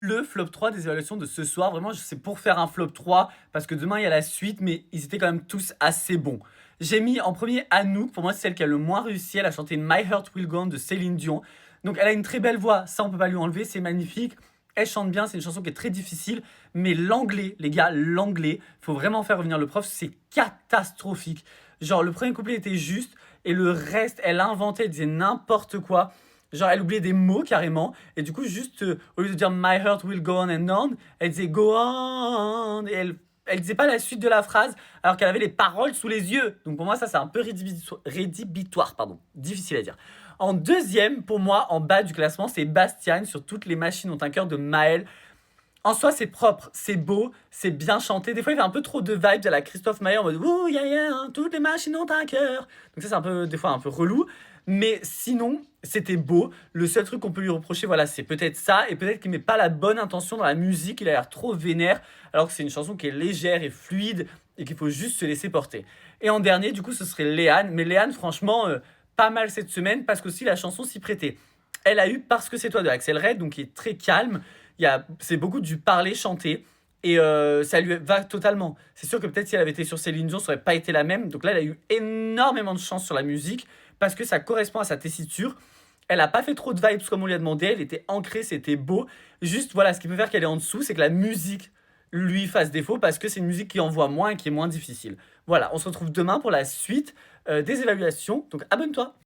Le flop 3 des évaluations de ce soir, vraiment, c'est pour faire un flop 3 parce que demain il y a la suite, mais ils étaient quand même tous assez bons. J'ai mis en premier Anouk, pour moi c'est celle qui a le moins réussi, elle a chanté My Heart Will Go On de Céline Dion. Donc elle a une très belle voix, ça on peut pas lui enlever, c'est magnifique. Elle chante bien, c'est une chanson qui est très difficile, mais l'anglais, les gars, l'anglais, faut vraiment faire revenir le prof, c'est catastrophique. Genre le premier couplet était juste et le reste, elle inventait, elle disait n'importe quoi. Genre, elle oubliait des mots carrément. Et du coup, juste au lieu de dire My heart will go on and on, elle disait Go on. Et elle disait pas la suite de la phrase alors qu'elle avait les paroles sous les yeux. Donc pour moi, ça, c'est un peu rédhibitoire, pardon. Difficile à dire. En deuxième, pour moi, en bas du classement, c'est Bastian sur Toutes les machines ont un cœur de Maël. En soi, c'est propre, c'est beau, c'est bien chanté. Des fois, il fait un peu trop de vibes à la Christophe Maé en mode Ouh, ya ya, toutes les machines ont un cœur. Donc, ça, c'est un peu, des fois, un peu relou. Mais sinon, c'était beau. Le seul truc qu'on peut lui reprocher, voilà, c'est peut-être ça. Et peut-être qu'il met pas la bonne intention dans la musique. Il a l'air trop vénère. Alors que c'est une chanson qui est légère et fluide et qu'il faut juste se laisser porter. Et en dernier, du coup, ce serait Léane. Mais Léane, franchement, pas mal cette semaine parce qu'aussi la chanson s'y prêtait. Elle a eu Parce que c'est toi de Axel Red, donc qui est très calme. C'est beaucoup du parler chanté. Et ça lui va totalement. C'est sûr que peut-être si elle avait été sur Céline Dion, ça aurait pas été la même. Donc là, elle a eu énormément de chance sur la musique parce que ça correspond à sa tessiture. Elle a pas fait trop de vibes comme on lui a demandé. Elle était ancrée, c'était beau. Juste, voilà, ce qui peut faire qu'elle est en dessous, c'est que la musique lui fasse défaut parce que c'est une musique qui envoie moins et qui est moins difficile. Voilà, on se retrouve demain pour la suite des évaluations. Donc abonne-toi.